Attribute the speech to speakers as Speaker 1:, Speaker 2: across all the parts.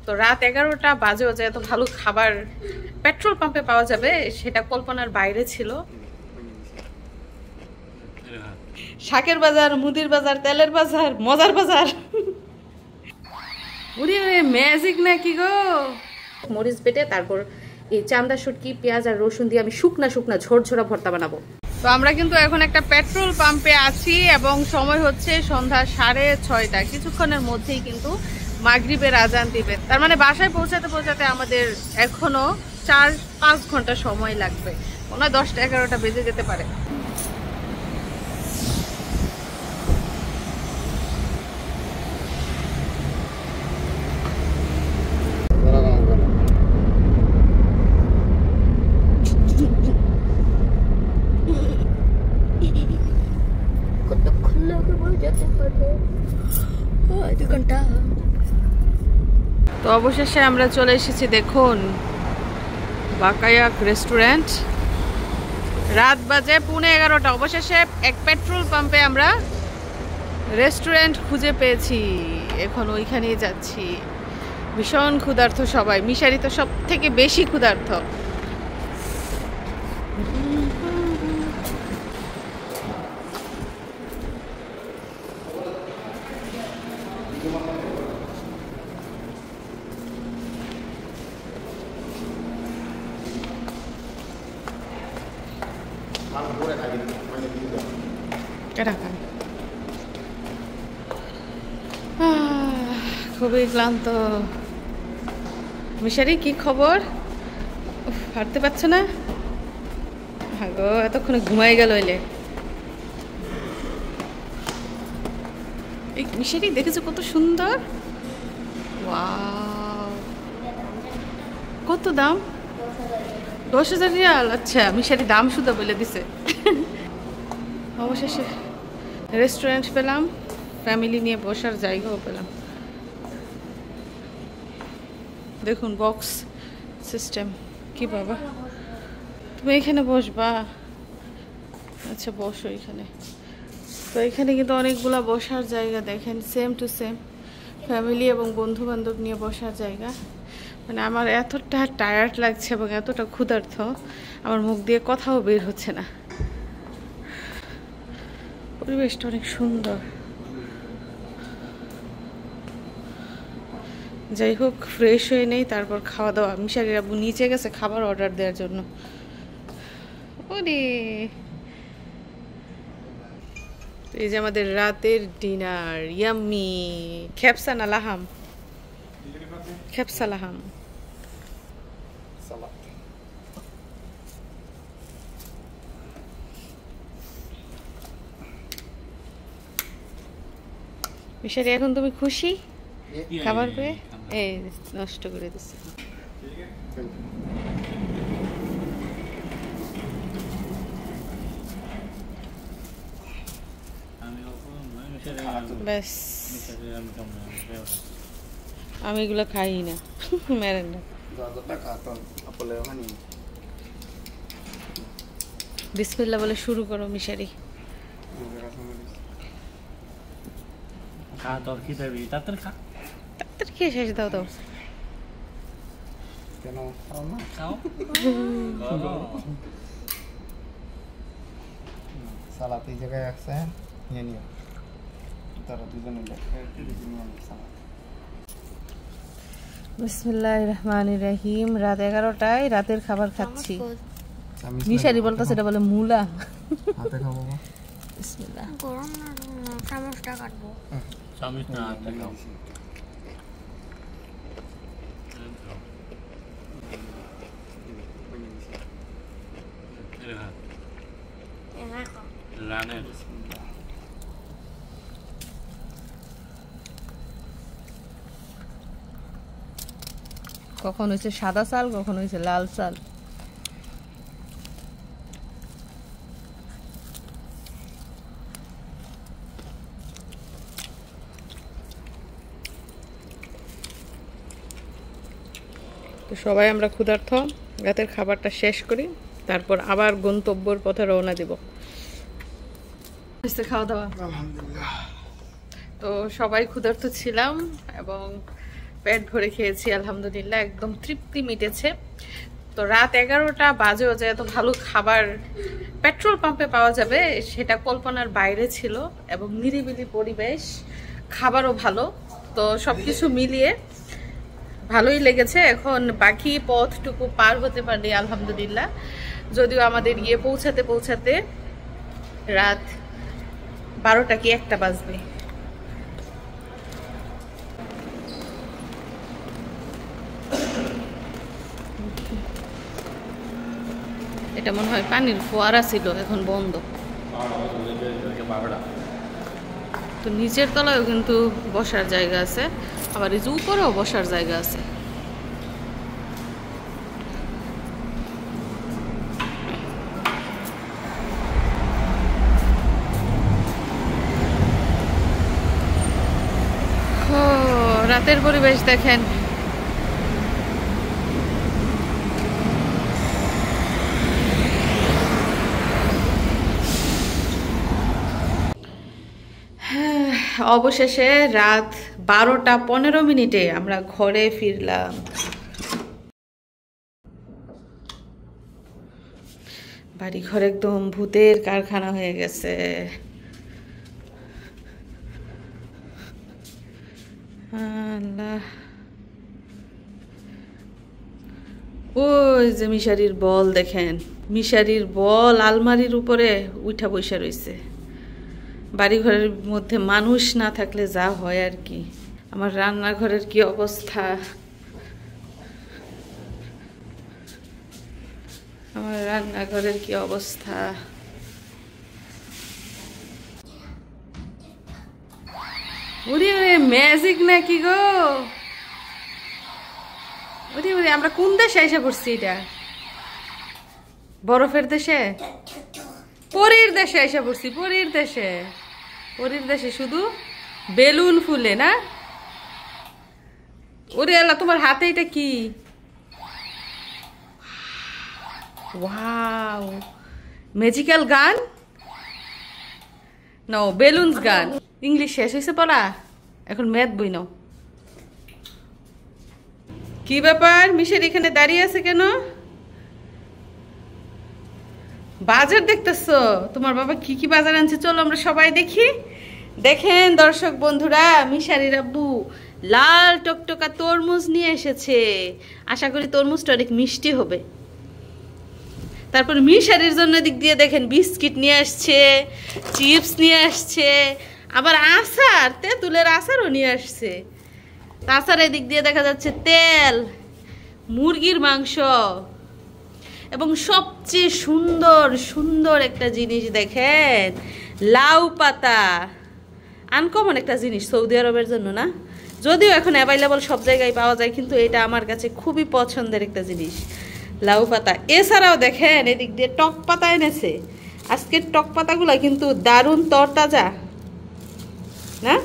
Speaker 1: তো রাত 11টা বাজে যে এত ভালো খাবার পেট্রোল পাম্পে পাওয়া যাবে সেটা কল্পনার বাইরে ছিল। শাকের বাজার, মুদির বাজার, তেলের বাজার, মজার বাজার। ম্যাজিক নাকি গো। মরিচ বেটে তারপর এই চান্দা শুটকি, পেঁয়াজ আর রসুন দিয়ে আমি শুকনা শুকনা ঝোরঝোরা ভর্তা বানাবো। তো আমরা কিন্তু এখন একটা পেট্রোল পাম্পে আছি এবং সময় হচ্ছে সন্ধ্যা 6:30। কিছুক্ষণের মধ্যেই কিন্তু মাগরিবের আজান দিবে। তার মানে বাসায় পৌঁছাতে পৌঁছাতে আমাদের এখনো 4-5 ঘন্টা সময় লাগবে। মনে হয় 10টা-11টা বেজে যেতে পারে। তো অবশেষে আমরা চলে এসেছি, দেখুন বাকায়াক রেস্টুরেন্ট। রাত বাজে 11:15। অবশেষে এক পেট্রোল পাম্পে আমরা রেস্টুরেন্ট খুঁজে পেয়েছি, এখন ওইখানেই যাচ্ছি। ভীষণ ক্ষুধার্ত সবাই, মিশারি তো সব থেকে বেশি ক্ষুধার্ত। খুবই ক্লান্ত। মিশারি কি খবর? হাঁটতে পারছো না? গো এতক্ষণে ঘুমাই গেল এলে। এই মিশারি দেখেছো কত সুন্দর? ওয়াও, কত দাম? 10,000 রিয়াল। আচ্ছা, মিশারি দাম শুধু বলে দিছে। অবশেষে রেস্টুরেন্ট পেলাম, ফ্যামিলি নিয়ে বসার জায়গাও পেলাম। দেখুন বক্স সিস্টেম। কি বাবা, তুমি এখানে বসবা? আচ্ছা বসো এখানে। তো এখানে কিন্তু অনেকগুলা বসার জায়গা, দেখেন সেম টু সেম ফ্যামিলি এবং বন্ধু বান্ধব নিয়ে বসার জায়গা। মানে আমার এতটা টায়ার্ড লাগছে এবং এতটা ক্ষুধার্ত, আমার মুখ দিয়ে কথাও বের হচ্ছে না। পরিবেশটা অনেক সুন্দর। যাই হোক, ফ্রেশ হয়ে নেই, তারপর খাওয়া দাওয়া। মিশারির আব্বু নিচে গেছে খাবার অর্ডার দেওয়ার জন্য। ওরে, এই যে আমাদের রাতের ডিনার, ইয়াম্মি। খেপসা না লাহাম? খেপসা লাহাম। মিশারি এখন তুমি খুশি খাবার পেয়ে? এই নষ্ট করে দিচ্ছে। ব্যাস, আমি এগুলো খাই না, মেরেন না। বিসমিল্লাহ বলে শুরু করো মিশারি। তাড়াতাড়ি খেয়ে শেষ দাও তো।
Speaker 2: সালাদ এই জায়গায় আছে, নিয়ে নিও। তারা দুজনে
Speaker 1: বিসমিল্লাহির রহমানির রহিম। রাত 11টায় রাতের খাবার খাচ্ছি। মিশারি বলতেছে এটা বলে মুলা।
Speaker 2: হাতে খাবো।
Speaker 1: বিসমিল্লাহ।
Speaker 3: গরম না, চামচটা কাটবো।
Speaker 4: চামচ না, হাতে খাও। রানের
Speaker 1: কখন হয়েছে সাদা চাল, কখন হয়েছে লাল চাল। তো সবাই আমরা ক্ষুধার্ত, রাতের খাবারটা শেষ করি, তারপর আবার গন্তব্যের পথে রওনা দিব। খাওয়া দাওয়া,
Speaker 2: আলহামদুলিল্লাহ।
Speaker 1: তো সবাই ক্ষুধার্ত ছিলাম এবং পেট ভরে খেয়েছি আলহামদুলিল্লাহ, একদম তৃপ্তি মিটেছে। তো রাত 11টা বাজেও যে এত ভালো খাবার পেট্রোল পাম্পে পাওয়া যাবে সেটা কল্পনার বাইরে ছিল, এবং নিরিবিলি পরিবেশ, খাবারও ভালো। তো সবকিছু মিলিয়ে ভালোই লেগেছে। এখন বাকি পথটুকু পার হতে পারলে আলহামদুলিল্লাহ, যদিও আমাদের গিয়ে পৌঁছাতে পৌঁছাতে রাত 12টা কি 1টা বাজবে। এটা মনে হয় পানির ফোয়ারা ছিল, এখন বন্ধ। তো নিচের তলায়ও কিন্তু বসার জায়গা আছে, আবার এই যে উপরেও বসার জায়গা আছে। রাতের পরিবেশ দেখেন। অবশেষে রাত 12টা 15 মিনিটে আমরা ঘরে ফিরলাম। বাড়িঘর একদম ভূতের কারখানা হয়ে গেছে। আল্লাহ, ওই যে মিশারির বল দেখেন, মিশারির বল আলমারির উপরে উঠা বসে রয়েছে। বাড়িঘরের মধ্যে মানুষ না থাকলে যা হয় আর কি। আমার রান্নাঘরের কি অবস্থা, আমার রান্নাঘরের কি অবস্থা। ওরে ওরে ম্যাজিক নাকি গো, ওরে ওরে আমরা কোন দেশে এসে পড়ছি? এটা বরফের দেশে, পরীর দেশে এসে পড়ছি। পরীর দেশে, পরীর দেশে শুধু বেলুন ফুলে না। ওরে আল্লাহ, তোমার হাতে এটা কি? ওয়াও, ম্যাজিক্যাল গান, নো বেলুনস গান। ইংলিশ শেষ হয়েছে পড়া, এখন ম্যাথ বই নাও। কি ব্যাপার, মিশের এখানে দাঁড়িয়ে আছে কেন? বাজার দেখতেছো? তোমার বাবা কি কি বাজার আনছে, চলো আমরা সবাই দেখি। দেখেন দর্শক বন্ধুরা, মিশারির আব্বু লাল টকটকা তরমুজ নিয়ে এসেছে। আশা করি তরমুজটা অনেক মিষ্টি হবে। তারপর মিশারির জন্য দিক দিয়ে দেখেন বিস্কিট নিয়ে আসছে, চিপস নিয়ে আসছে, আবার আচার, তেঁতুলের আচারও নিয়ে আসছে। তাছাড়া এদিক দিয়ে দেখা যাচ্ছে তেল, মুরগির মাংস, এবং সবচেয়ে সুন্দর সুন্দর একটা জিনিস দেখেন, লাউ পাতা। আনকমন একটা জিনিস সৌদি আরবের জন্য না, যদিও এখন অ্যাভেলেবল সব জায়গায় পাওয়া যায়, কিন্তু এটা আমার কাছে খুবই পছন্দের একটা জিনিস, লাউ পাতা। এছাড়াও দেখেন এদিক দিয়ে টক পাতা এনেছে। আজকের টক পাতাগুলো কিন্তু দারুণ তরতাজা না।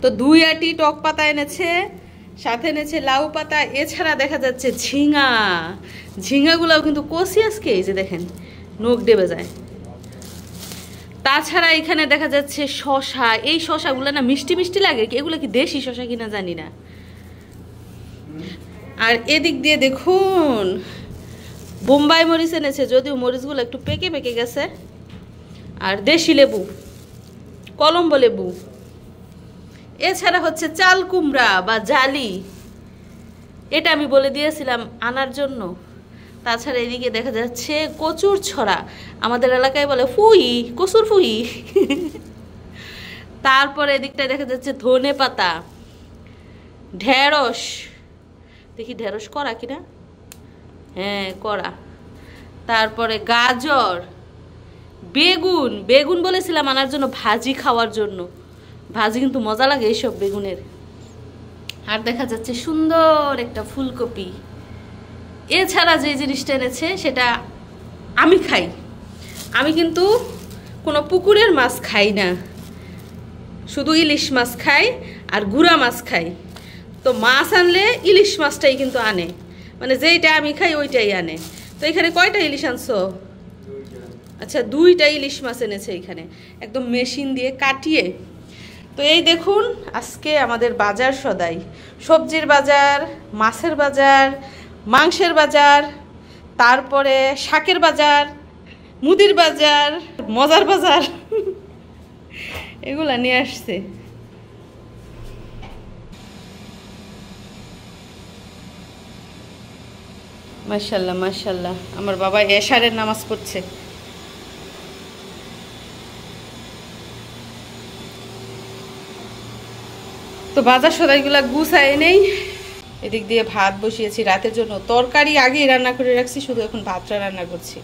Speaker 1: তো 2 আটি টক পাতা এনেছে, সাথে এনেছে লাউ পাতা। এছাড়া দেখা যাচ্ছে ঝিঙা, ঝিঙাগুলোও কিন্তু কষি আজকে, এই যে দেখেন নখ ডেবে যায়। তাছাড়া এখানে দেখা যাচ্ছে শশা। এই শশাগুলো না মিষ্টি মিষ্টি লাগে, এগুলো কি দেশি শশা কিনা জানি না। আর এদিক দিয়ে দেখুন বোম্বাই মরিচ এনেছে, যদিও মরিচগুলো একটু পেকে পেকে গেছে। আর দেশি লেবু, কলম্বো লেবু। এছাড়া হচ্ছে চাল কুমড়া বা জালি, এটা আমি বলে দিয়েছিলাম আনার জন্য। তাছাড়া এদিকে দেখা যাচ্ছে কচুর ছড়া, আমাদের এলাকায় বলে ফুই, কচুর ফুই। তারপরে এদিকটায় দেখা যাচ্ছে ধনে পাতা, ঢেঁড়স, দেখি ঢেঁড়স করা কিনা, হ্যাঁ করা। তারপরে গাজর, বেগুন, বেগুন বলেছিলাম আনার জন্য ভাজি খাওয়ার জন্য, ভাজি কিন্তু মজা লাগে এইসব বেগুনের। আর দেখা যাচ্ছে সুন্দর একটা ফুলকপি। এছাড়া যে জিনিসটা এনেছে সেটা আমি খাই, আমি কিন্তু কোনো পুকুরের মাছ খাই না, শুধু ইলিশ মাছ খাই আর গুড়া মাছ খাই। তো মাছ আনলে ইলিশ মাছটাই কিন্তু আনে, মানে যেইটা আমি খাই ওইটাই আনে। তো এখানে কয়টা ইলিশ আনছো? আচ্ছা 2টা ইলিশ মাছ এনেছে এখানে, একদম মেশিন দিয়ে কাটিয়ে। তো এই দেখুন আজকে আমাদের বাজার সদাই, সবজির বাজার, মাছের বাজার, মাংসের বাজার, তারপরে শাকের বাজার, মুদির বাজার, মজার বাজার এগুলা নিয়ে আসছে। মাশাআল্লাহ মাশাআল্লাহ, আমার বাবা এশারের নামাজ পড়ছে। তো বাজার সদাইগুলা গুছায় নেই। এদিক দিয়ে ভাত বসিয়েছি রাতের জন্য, তরকারি আগেই রান্না করে রাখছি, শুধু এখন ভাতটা রান্না করছি।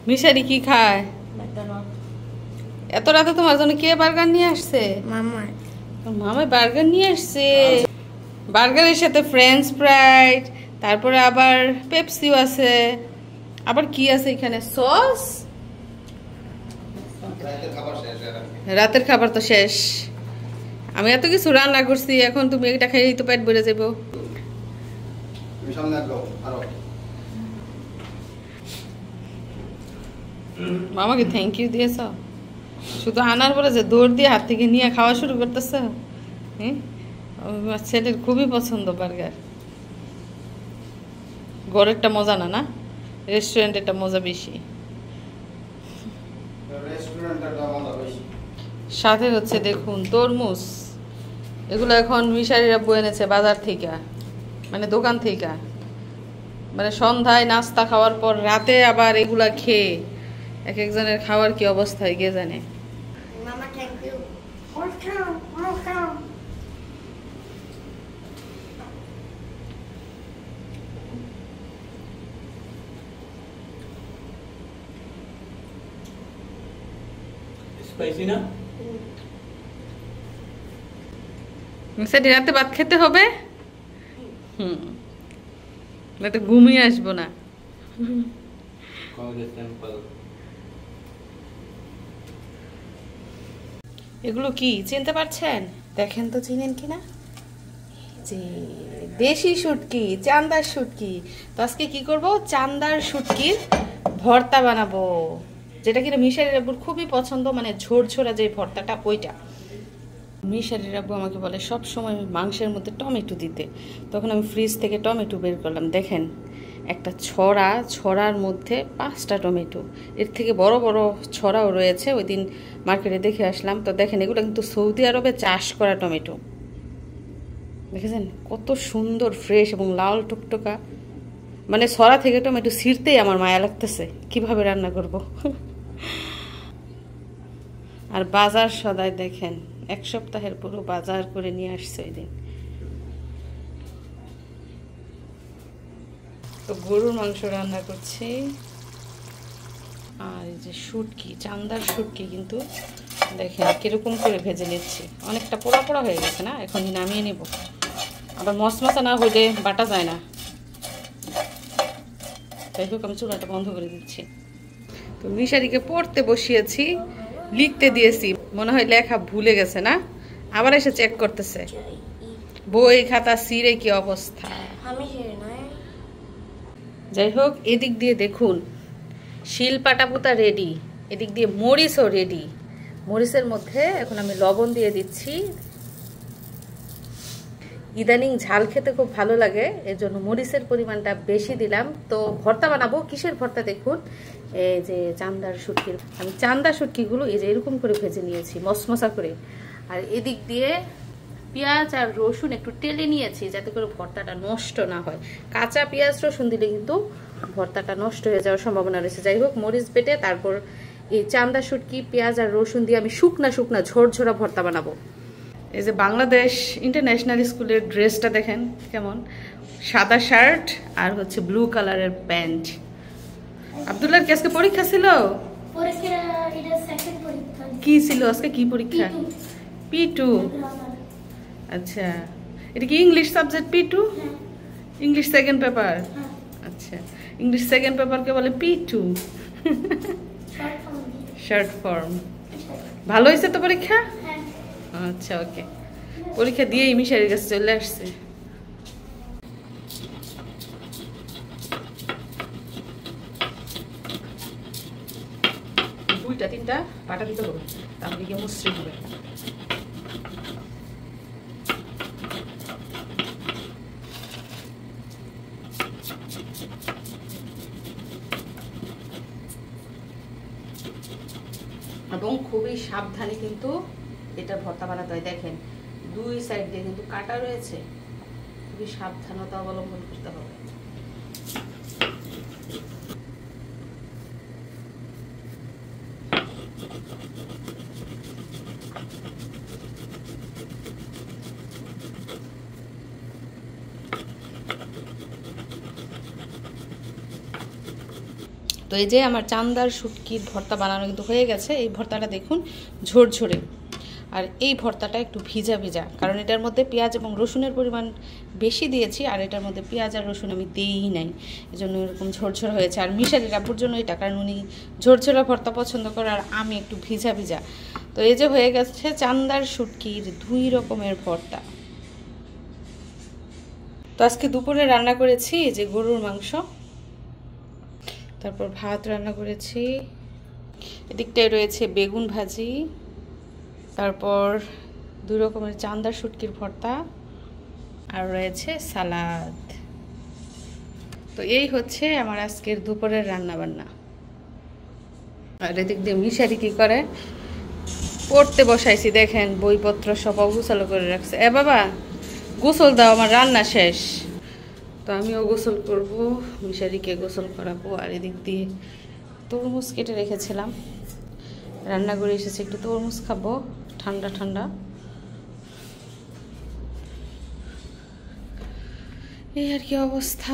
Speaker 1: মিশারি কি খায়? এত রাতে তোমার জন্য কে বার্গার নিয়ে আসছে?
Speaker 3: মামা
Speaker 1: মামা বার্গার নিয়ে আসছে। বার্গারের সাথে ফ্রেঞ্চ ফ্রাইড, তারপরে আবার পেপসিও আছে, আবার কি আছে এখানে, সস। রাতের খাবার তো শেষ। আমি এত কিছু রান্না করছি, এখন তুমি এটা খাইলেই তো পেট ভরে যাবো। মামাকে থ্যাংক ইউ দিয়েছ, শুধু আনার পরে যে দৌড় দিয়ে হাত থেকে নিয়ে খাওয়া শুরু করতেছ। হ্যাঁ, আমার ছেলের খুবই পছন্দ বার্গার। ঘরেরটা মজা না, না রেস্টুরেন্টেরটা মজা বেশি। সাথে হচ্ছে দেখুন তরমুজ, এগুলো এখন মিশারিরা বয়ে এনেছে বাজার থেকে, মানে দোকান থেকে। মানে সন্ধ্যায় নাস্তা খাওয়ার পর রাতে আবার এগুলা খেয়ে এক একজনের খাওয়ার কি অবস্থা হয় কে জানে।
Speaker 3: মামা থ্যাংক ইউ। ওয়েলকাম।
Speaker 4: স্পাইসি না?
Speaker 1: মিশারি রাতে ভাত খেতে হবে, তো ঘুমিয়ে আসবো না। এগুলো কি চিনতে পারছেন? দেখেন তো চিনেন কিনা। যে দেশি শুটকি, চান্দার শুটকি। তো আজকে কি করব, চান্দার শুটকির ভর্তা বানাবো, যেটা কিনা মিশারির আব্বুর খুবই পছন্দ, মানে ঝোরঝোরা যে ভর্তাটা ওইটা। মিশারির আব্বু আমাকে বলে সব সময় মাংসের মধ্যে টমেটো দিতে, তখন আমি ফ্রিজ থেকে টমেটো বের করলাম। দেখেন একটা ছড়ার মধ্যে 5টা টমেটো, এর থেকে বড় বড় ছড়াও রয়েছে। ওই দিন মার্কেটে দেখে আসলাম। তো দেখেন এগুলো কিন্তু সৌদি আরবে চাষ করা টমেটো, দেখেছেন কত সুন্দর ফ্রেশ এবং লাল টুকটুকা। মানে ছড়া থেকে টমেটো ছিঁড়তেই আমার মায়া লাগতেছে, কিভাবে রান্না করব। আর বাজার সদাই দেখেন, 1 সপ্তাহের পুরো বাজার করে নিয়ে আসছে ওই দিন। তো গরুর মাংস রান্না করছি। আর এই যে শুটকি, চান্দার শুটকি কিন্তু দেখেন কিরকম করে ভেজে নিচ্ছি। অনেকটা পোড়া পোড়া হয়ে গেছে না, এখনই নামিয়ে নিব। আবার মশমশা না হলে বাটা যায় না। তাই হোক আমি চুলাটা বন্ধ করে দিচ্ছি। তো মিশারিকে পড়তে বসিয়েছি, লিখতে দিয়েছি, মনে হয় লেখা ভুলে গেছে না, আবার এসে চেক করতেছে। বই খাতা ছিঁড়ে কি অবস্থা। যাই হোক, এদিক দিয়ে দেখুন শিল পাটা পুতা রেডি, এদিক দিয়ে মরিচও রেডি। মরিচের মধ্যে এখন আমি লবণ দিয়ে দিচ্ছি। ইদানিং ঝাল খেতে খুব ভালো লাগে, এর জন্য মরিচের পরিমাণটা বেশি দিলাম। তো ভর্তা বানাবো, কিসের ভর্তা দেখুন, এই যে চান্দার শুটকির। আমি চান্দার শুটকিগুলো এই যে এরকম করে ভেজে নিয়েছি মশমশা করে। আর এদিক দিয়ে পেঁয়াজ আর রসুন একটু টেলে নিয়েছি যাতে করে ভর্তাটা নষ্ট না হয়। কাঁচা পেঁয়াজ রসুন দিলে কিন্তু ভর্তাটা নষ্ট হয়ে যাওয়ার সম্ভাবনা রয়েছে। যাই হোক, মরিচ বেটে তারপর এই চান্দা শুটকি পেঁয়াজ আর রসুন দিয়ে আমি শুকনা শুকনা ঝোরঝোরা ভর্তা বানাবো। এই যে বাংলাদেশ ইন্টারন্যাশনাল স্কুলের ড্রেসটা দেখেন কেমন, সাদা শার্ট আর হচ্ছে ব্লু কালারের প্যান্ট। আব্দুল্লাহর কি আজকে পরীক্ষা ছিল? কি ছিল আজকে, কি পরীক্ষা? P2। আচ্ছা, এটা কি English subject P2? English second paper. আচ্ছা, ইংলিশ সেকেন্ড পেপারকে বলে P2, শর্ট ফর্ম। ভালো হয়েছে তো পরীক্ষা? আচ্ছা, ওকে। পরীক্ষা দিয়েই মিশারির কাছে চলে আসছে। দুইটা তিনটা শুটকিটা বাটা দিতে হবে, তাহলে গিয়ে মসৃণ হবে। এবং খুবই সাবধানে কিন্তু এটা ভর্তা বানাতে হয়। দেখেন 2 সাইড দিয়ে কিন্তু কাটা রয়েছে, খুবই সাবধানতা অবলম্বন করতে হবে। তো এই যে আমার চান্দার শুটকির ভর্তা বানানো কিন্তু হয়ে গেছে। এই ভর্তাটা দেখুন ঝরঝরে, আর এই ভর্তাটা একটু ভিজা ভিজা, কারণ এটার মধ্যে পেঁয়াজ এবং রসুনের পরিমাণ বেশি দিয়েছি, আর এটার মধ্যে পেঁয়াজ আর রসুন আমি দিই নাই, এজন্য এরকম ঝরঝরে হয়েছে। আর মিশারির আপুর জন্য এটা, কারণ উনি ঝরঝরা ভর্তা পছন্দ করে আর আমি একটু ভিজা ভিজা। তো এই যে হয়ে গেছে চান্দার শুটকির 2 রকমের ভর্তা। তো আজকে দুপুরে রান্না করেছি এই যে গরুর মাংস, তারপর ভাত রান্না করেছি, এদিকটায় রয়েছে বেগুন ভাজি, তারপর 2 রকমের চান্দার শুটকির ভর্তা, আর রয়েছে সালাদ। তো এই হচ্ছে আমার আজকের দুপুরের রান্না বান্না। আর এদিক দিয়ে মিশারি কি করে, পড়তে বসাইছি, দেখেন বইপত্র সব অগুছালো করে রাখছে। এ বাবা গোসল দাও, আমার রান্না শেষ। তো আমিও গোসল করব, মিশারিকে গোসল করাবো। আর এদিক দিয়ে তরমুজ কেটে রেখেছিলাম, রান্না করে এসেছি, একটু তরমুজ খাবো ঠান্ডা ঠান্ডা। এই আর কি অবস্থা।